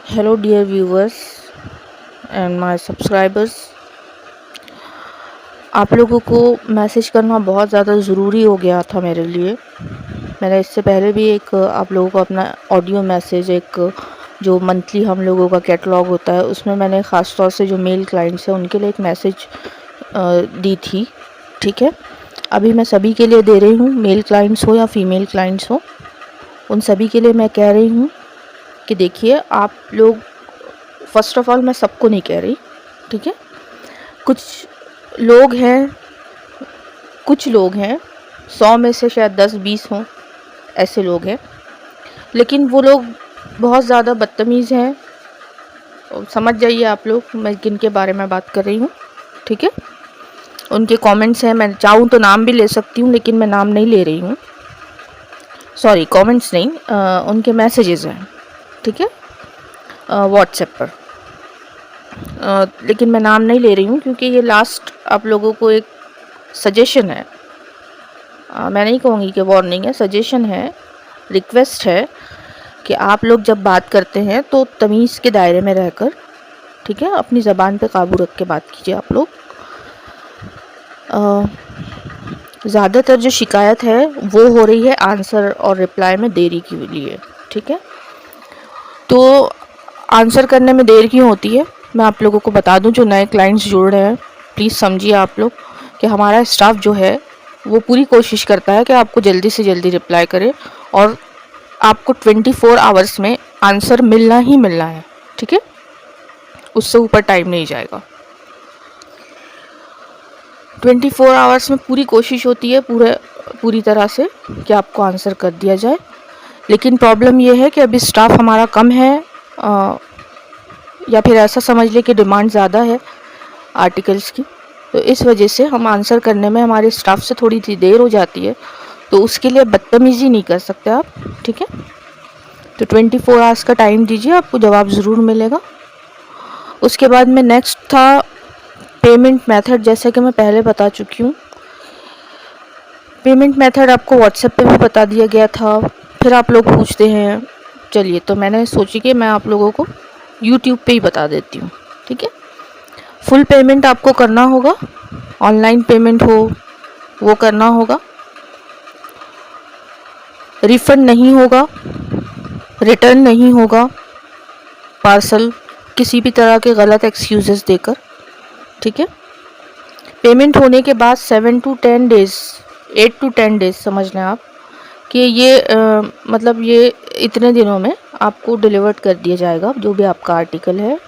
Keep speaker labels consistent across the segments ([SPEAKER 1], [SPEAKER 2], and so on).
[SPEAKER 1] Hello dear viewers and my subscribers. आप लोगों को मैसेज करना बहुत ज़्यादा ज़रूरी हो गया था मेरे लिए। मैंने इससे पहले भी एक आप लोगों को अपना ऑडियो मैसेज, एक जो मंथली हम लोगों का कैटलॉग होता है, उसमें मैंने ख़ास तौर से जो मेल क्लाइंट्स हैं उनके लिए एक मैसेज दी थी। ठीक है, अभी मैं सभी के लिए दे रही हूँ, मेल क्लाइंट्स हो या फीमेल क्लाइंट्स हो, उन सभी के लिए मैं कह रही हूँ कि देखिए आप लोग, फ़र्स्ट ऑफ़ ऑल मैं सबको नहीं कह रही, ठीक है। कुछ लोग हैं, 100 में से शायद 10-20 हों, ऐसे लोग हैं, लेकिन वो लोग बहुत ज़्यादा बदतमीज़ हैं। समझ जाइए आप लोग मैं किन के बारे में बात कर रही हूँ, ठीक है। उनके कमेंट्स हैं, मैं चाहूँ तो नाम भी ले सकती हूँ, लेकिन मैं नाम नहीं ले रही हूँ। सॉरी, कमेंट्स नहीं, उनके मैसेजेस हैं, ठीक है, व्हाट्सएप पर। लेकिन मैं नाम नहीं ले रही हूँ क्योंकि ये लास्ट आप लोगों को एक सजेशन है। मैं नहीं कहूँगी कि वार्निंग है, सजेशन है, रिक्वेस्ट है कि आप लोग जब बात करते हैं तो तमीज़ के दायरे में रहकर, ठीक है, अपनी ज़बान पे काबू रख के बात कीजिए आप लोग। ज़्यादातर जो शिकायत है वो हो रही है आंसर और रिप्लाई में देरी के लिए, ठीक है। तो आंसर करने में देर क्यों होती है, मैं आप लोगों को बता दूं। जो नए क्लाइंट्स जुड़ रहे हैं, प्लीज़ समझिए आप लोग कि हमारा स्टाफ जो है वो पूरी कोशिश करता है कि आपको जल्दी से जल्दी रिप्लाई करे और आपको 24 आवर्स में आंसर मिलना ही मिलना है, ठीक है, उससे ऊपर टाइम नहीं जाएगा। 24 आवर्स में पूरी कोशिश होती है पूरी तरह से कि आपको आंसर कर दिया जाए। लेकिन प्रॉब्लम ये है कि अभी स्टाफ हमारा कम है, या फिर ऐसा समझ ले कि डिमांड ज़्यादा है आर्टिकल्स की, तो इस वजह से हम आंसर करने में हमारे स्टाफ से थोड़ी सी देर हो जाती है। तो उसके लिए बदतमीज़ी नहीं कर सकते आप, ठीक है। तो 24 आवर्स का टाइम दीजिए, आपको जवाब ज़रूर मिलेगा। उसके बाद में नेक्स्ट था पेमेंट मेथड। जैसे कि मैं पहले बता चुकी हूँ, पेमेंट मेथड आपको व्हाट्सएप पे भी बता दिया गया था। फिर आप लोग पूछते हैं, चलिए तो मैंने सोची कि मैं आप लोगों को यूट्यूब पे ही बता देती हूँ, ठीक है। फुल पेमेंट आपको करना होगा, ऑनलाइन पेमेंट हो वो करना होगा, रिफ़ंड नहीं होगा, रिटर्न नहीं होगा पार्सल किसी भी तरह के गलत एक्सक्यूज़ेस देकर, ठीक है। पेमेंट होने के बाद 7 to 10 डेज़, 8 to 10 डेज़ समझ लें आप कि ये मतलब ये इतने दिनों में आपको डिलीवर्ड कर दिया जाएगा जो भी आपका आर्टिकल है,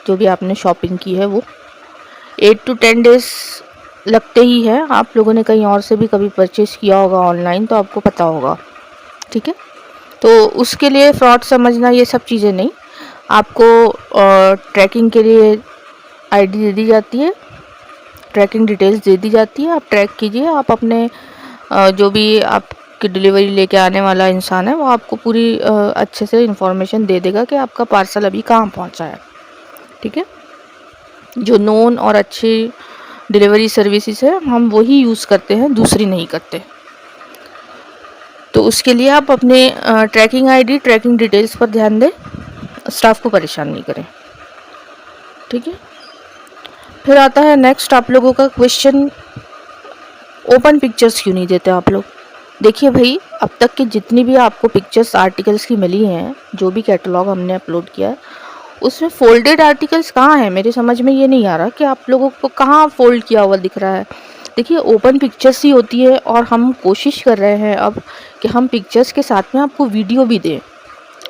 [SPEAKER 1] जो भी आपने शॉपिंग की है वो। 8 to 10 डेज़ लगते ही है। आप लोगों ने कहीं और से भी कभी परचेज़ किया होगा ऑनलाइन तो आपको पता होगा, ठीक है। तो उसके लिए फ्रॉड समझना ये सब चीज़ें नहीं, आपको ट्रैकिंग के लिए आईडी दे दी जाती है, ट्रैकिंग डिटेल्स दे दी जाती है। आप ट्रैक कीजिए, आप अपने जो भी आपकी डिलीवरी लेके आने वाला इंसान है वो आपको पूरी अच्छे से इन्फॉर्मेशन दे देगा कि आपका पार्सल अभी कहाँ पहुँचा है, ठीक है। जो नोन और अच्छी डिलीवरी सर्विसेज है हम वही यूज़ करते हैं, दूसरी नहीं करते। तो उसके लिए आप अपने ट्रैकिंग आईडी, ट्रैकिंग डिटेल्स पर ध्यान दें, स्टाफ को परेशान नहीं करें, ठीक है। फिर आता है नेक्स्ट आप लोगों का क्वेश्चन, ओपन पिक्चर्स क्यों नहीं देते आप लोग। देखिए भाई, अब तक की जितनी भी आपको पिक्चर्स आर्टिकल्स की मिली हैं, जो भी कैटलॉग हमने अपलोड किया है, उसमें फोल्डेड आर्टिकल्स कहाँ हैं। मेरे समझ में ये नहीं आ रहा कि आप लोगों को कहाँ फोल्ड किया हुआ दिख रहा है। देखिए, ओपन पिक्चर्स ही होती है और हम कोशिश कर रहे हैं अब कि हम पिक्चर्स के साथ में आपको वीडियो भी दें,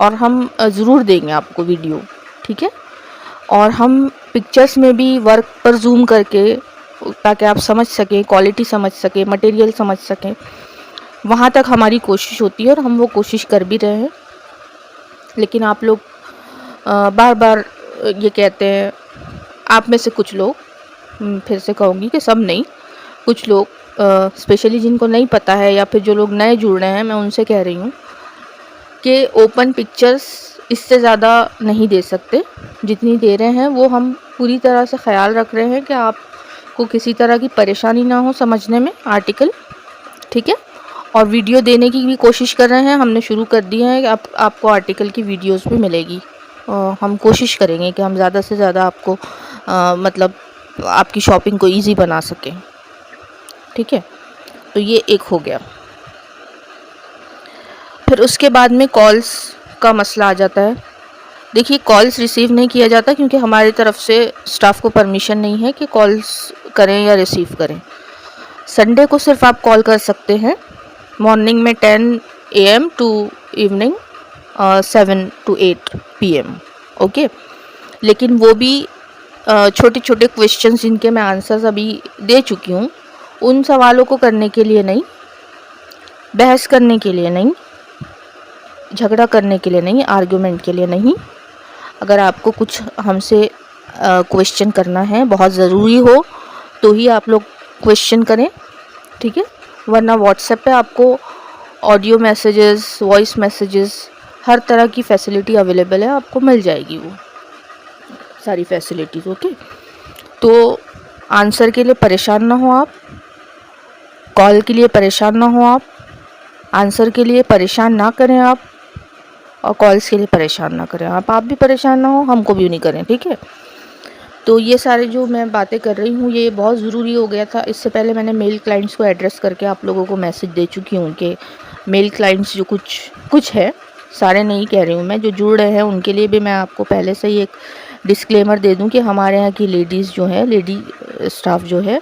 [SPEAKER 1] और हम ज़रूर देंगे आपको वीडियो, ठीक है। और हम पिक्चर्स में भी वर्क पर जूम करके, ताकि आप समझ सकें, क्वालिटी समझ सकें, मटेरियल समझ सकें, वहाँ तक हमारी कोशिश होती है और हम वो कोशिश कर भी रहे हैं। लेकिन आप लोग बार बार ये कहते हैं, आप में से कुछ लोग, फिर से कहूँगी कि सब नहीं, कुछ लोग स्पेशली जिनको नहीं पता है या फिर जो लोग नए जुड़ रहे हैं, मैं उनसे कह रही हूँ कि ओपन पिक्चर्स इससे ज़्यादा नहीं दे सकते। जितनी दे रहे हैं वो हम पूरी तरह से ख़्याल रख रहे हैं कि आपको किसी तरह की परेशानी ना हो समझने में आर्टिकल, ठीक है। और वीडियो देने की भी कोशिश कर रहे हैं, हमने शुरू कर दी है कि आपको आर्टिकल की वीडियोस भी मिलेगी, हम कोशिश करेंगे कि हम ज़्यादा से ज़्यादा आपको मतलब आपकी शॉपिंग को ईजी बना सकें। ठीक है, तो ये एक हो गया। फिर उसके बाद में कॉल्स का मसला आ जाता है। देखिए, कॉल्स रिसीव नहीं किया जाता क्योंकि हमारी तरफ से स्टाफ को परमिशन नहीं है कि कॉल्स करें या रिसीव करें। संडे को सिर्फ आप कॉल कर सकते हैं मॉर्निंग में 10 AM to evening 7 to 8 PM। Okay, लेकिन वो भी छोटे छोटे क्वेश्चंस जिनके मैं आंसर्स अभी दे चुकी हूँ, उन सवालों को करने के लिए नहीं, बहस करने के लिए नहीं, झगड़ा करने के लिए नहीं, आर्ग्यूमेंट के लिए नहीं। अगर आपको कुछ हमसे क्वेश्चन करना है, बहुत ज़रूरी हो, तो ही आप लोग क्वेश्चन करें। ठीक है, वरना व्हाट्सएप पे आपको ऑडियो मैसेजेस, वॉइस मैसेजेस, हर तरह की फैसिलिटी अवेलेबल है, आपको मिल जाएगी वो सारी फैसिलिटीज़। ओके, तो आंसर के लिए परेशान ना हो आप, कॉल के लिए परेशान ना हो आप, आंसर के लिए परेशान ना करें आप, और कॉल्स के लिए परेशान ना करें आप भी परेशान ना हो, हमको भी नहीं करें। ठीक है, तो ये सारे जो मैं बातें कर रही हूँ ये बहुत ज़रूरी हो गया था। इससे पहले मैंने मेल क्लाइंट्स को एड्रेस करके आप लोगों को मैसेज दे चुकी हूँ कि मेल क्लाइंट्स जो कुछ है, सारे नहीं कह रही हूँ मैं, जो जुड़ रहे हैं उनके लिए भी मैं आपको पहले से ही एक डिस्क्लेमर दे दूँ कि हमारे यहाँ की लेडीज़ जो है, लेडी स्टाफ जो है,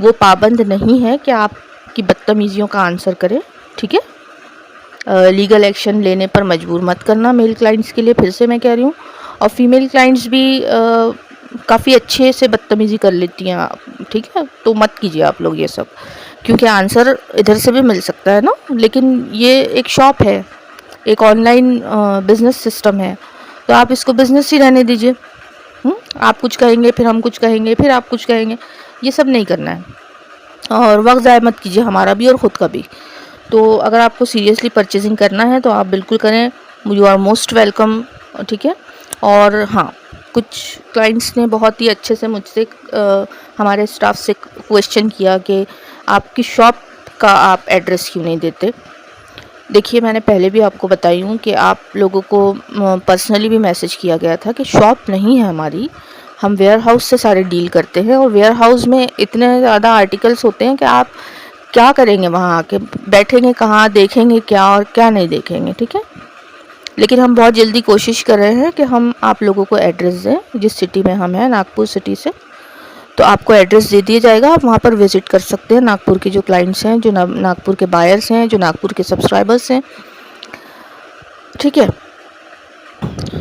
[SPEAKER 1] वो पाबंद नहीं है कि आपकी बदतमीज़ियों का आंसर करें। ठीक है, लीगल एक्शन लेने पर मजबूर मत करना मेल क्लाइंट्स के लिए, फिर से मैं कह रही हूँ। और फीमेल क्लाइंट्स भी काफ़ी अच्छे से बदतमीज़ी कर लेती हैं। ठीक है, तो मत कीजिए आप लोग ये सब, क्योंकि आंसर इधर से भी मिल सकता है ना, लेकिन ये एक शॉप है, एक ऑनलाइन बिजनेस सिस्टम है, तो आप इसको बिजनेस ही रहने दीजिए। आप कुछ कहेंगे, फिर हम कुछ कहेंगे, फिर आप कुछ कहेंगे, ये सब नहीं करना है। और वक्त ज़ाया मत कीजिए, हमारा भी और ख़ुद का भी। तो अगर आपको सीरियसली परचेजिंग करना है तो आप बिल्कुल करें, यू आर मोस्ट वेलकम। ठीक है, और हाँ, कुछ क्लाइंट्स ने बहुत ही अच्छे से मुझसे हमारे स्टाफ से क्वेश्चन किया कि आपकी शॉप का आप एड्रेस क्यों नहीं देते। देखिए, मैंने पहले भी आपको बताई हूँ कि आप लोगों को पर्सनली भी मैसेज किया गया था कि शॉप नहीं है हमारी, हम वेयर हाउस से सारे डील करते हैं, और वेयर हाउस में इतने ज़्यादा आर्टिकल्स होते हैं कि आप क्या करेंगे वहाँ आके, बैठेंगे कहाँ, देखेंगे क्या और क्या नहीं देखेंगे। ठीक है, लेकिन हम बहुत जल्दी कोशिश कर रहे हैं कि हम आप लोगों को एड्रेस दें, जिस सिटी में हम हैं, नागपुर सिटी से, तो आपको एड्रेस दे दिया जाएगा, आप वहाँ पर विज़िट कर सकते हैं। नागपुर के जो क्लाइंट्स हैं, जो नागपुर के बायर्स हैं, जो नागपुर के सब्सक्राइबर्स हैं। ठीक है,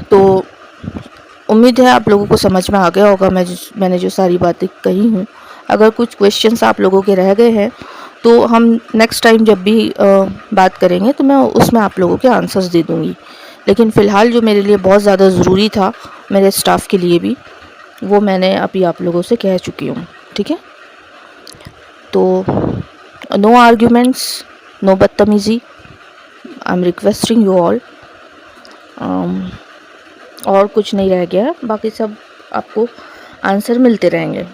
[SPEAKER 1] तो उम्मीद है आप लोगों को समझ में आ गया होगा मैंने जो सारी बातें कही हूँ। अगर कुछ क्वेश्चंस आप लोगों के रह गए हैं तो हम नेक्स्ट टाइम जब भी बात करेंगे तो मैं उसमें आप लोगों के आंसर्स दे दूँगी। लेकिन फ़िलहाल जो मेरे लिए बहुत ज़्यादा ज़रूरी था, मेरे स्टाफ के लिए भी, वो मैंने अभी आप लोगों से कह चुकी हूँ। ठीक है, तो नो आर्ग्यूमेंट्स, नो बदतमीज़ी, I am requesting you all. और कुछ नहीं रह गया, बाकी सब आपको आंसर मिलते रहेंगे।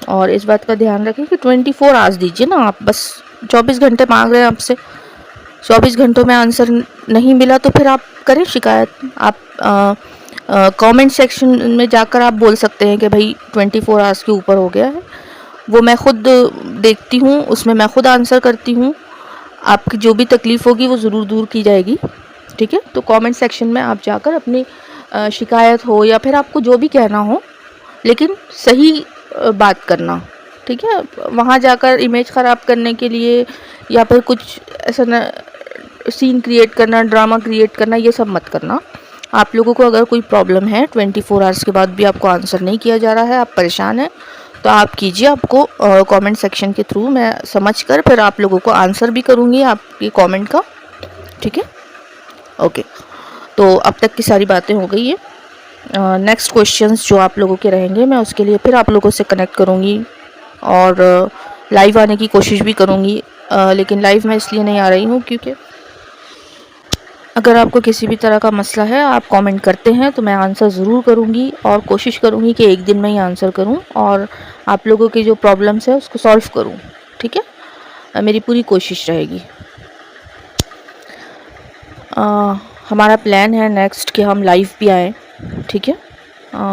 [SPEAKER 1] और इस बात का ध्यान रखें कि 24 आवर्स दीजिए ना आप, बस 24 घंटे मांग रहे हैं आपसे, 24 घंटों में आंसर नहीं मिला तो फिर आप करें शिकायत। आप कमेंट सेक्शन में जाकर आप बोल सकते हैं कि भाई 24 आवर्स के ऊपर हो गया है, वो मैं खुद देखती हूँ, उसमें मैं खुद आंसर करती हूँ। आपकी जो भी तकलीफ़ होगी वो ज़रूर दूर की जाएगी। ठीक है, तो कमेंट सेक्शन में आप जाकर अपनी शिकायत हो या फिर आपको जो भी कहना हो, लेकिन सही बात करना। ठीक है, वहाँ जाकर इमेज ख़राब करने के लिए या फिर कुछ ऐसा न सीन क्रिएट करना, ड्रामा क्रिएट करना, ये सब मत करना। आप लोगों को अगर कोई प्रॉब्लम है, 24 आवर्स के बाद भी आपको आंसर नहीं किया जा रहा है, आप परेशान हैं, तो आप कीजिए। आपको कमेंट सेक्शन के थ्रू मैं समझकर फिर आप लोगों को आंसर भी करूँगी आपकी कमेंट का। ठीक है, ओके, तो अब तक की सारी बातें हो गई है। नेक्स्ट क्वेश्चंस जो आप लोगों के रहेंगे, मैं उसके लिए फिर आप लोगों से कनेक्ट करूँगी और लाइव आने की कोशिश भी करूँगी। लेकिन लाइव मैं इसलिए नहीं आ रही हूँ क्योंकि अगर आपको किसी भी तरह का मसला है, आप कमेंट करते हैं तो मैं आंसर ज़रूर करूँगी और कोशिश करूँगी कि एक दिन में ही आंसर करूँ और आप लोगों की जो प्रॉब्लम्स है उसको सॉल्व करूँ। ठीक है, मेरी पूरी कोशिश रहेगी। हमारा प्लान है नेक्स्ट कि हम लाइव भी आएँ, ठीक है।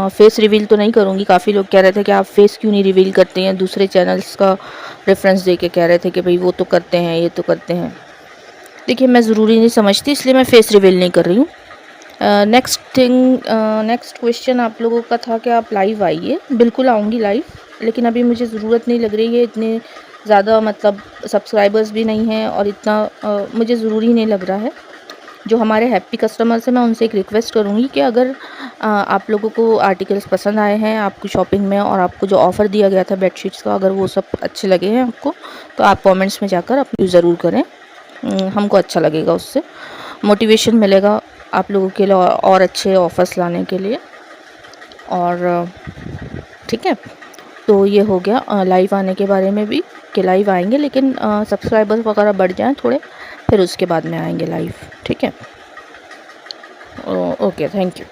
[SPEAKER 1] फेस रिवील तो नहीं करूँगी। काफ़ी लोग कह रहे थे कि आप फेस क्यों नहीं रिवील करते हैं, दूसरे चैनल्स का रेफरेंस दे के कह रहे थे कि भाई वो तो करते हैं, ये तो करते हैं। देखिए, मैं ज़रूरी नहीं समझती, इसलिए मैं फेस रिवील नहीं कर रही हूँ। नेक्स्ट क्वेश्चन आप लोगों का था कि आप लाइव आइए। बिल्कुल आऊँगी लाइव, लेकिन अभी मुझे ज़रूरत नहीं लग रही है। इतने ज़्यादा मतलब सब्सक्राइबर्स भी नहीं हैं और इतना मुझे ज़रूरी नहीं लग रहा है। जो हमारे हैप्पी कस्टमर्स हैं, मैं उनसे एक रिक्वेस्ट करूँगी कि अगर आप लोगों को आर्टिकल्स पसंद आए हैं आपको शॉपिंग में, और आपको जो ऑफ़र दिया गया था बेडशीट्स का, अगर वो सब अच्छे लगे हैं आपको, तो आप कमेंट्स में जाकर अपनी ज़रूर करें। हमको अच्छा लगेगा, उससे मोटिवेशन मिलेगा आप लोगों के लिए और अच्छे ऑफ़र्स लाने के लिए। और ठीक है, तो ये हो गया लाइव आने के बारे में भी, कि लाइव आएंगे, लेकिन सब्सक्राइबर्स वगैरह बढ़ जाएं थोड़े, फिर उसके बाद में आएंगे लाइव। ठीक है, ओके, थैंक यू।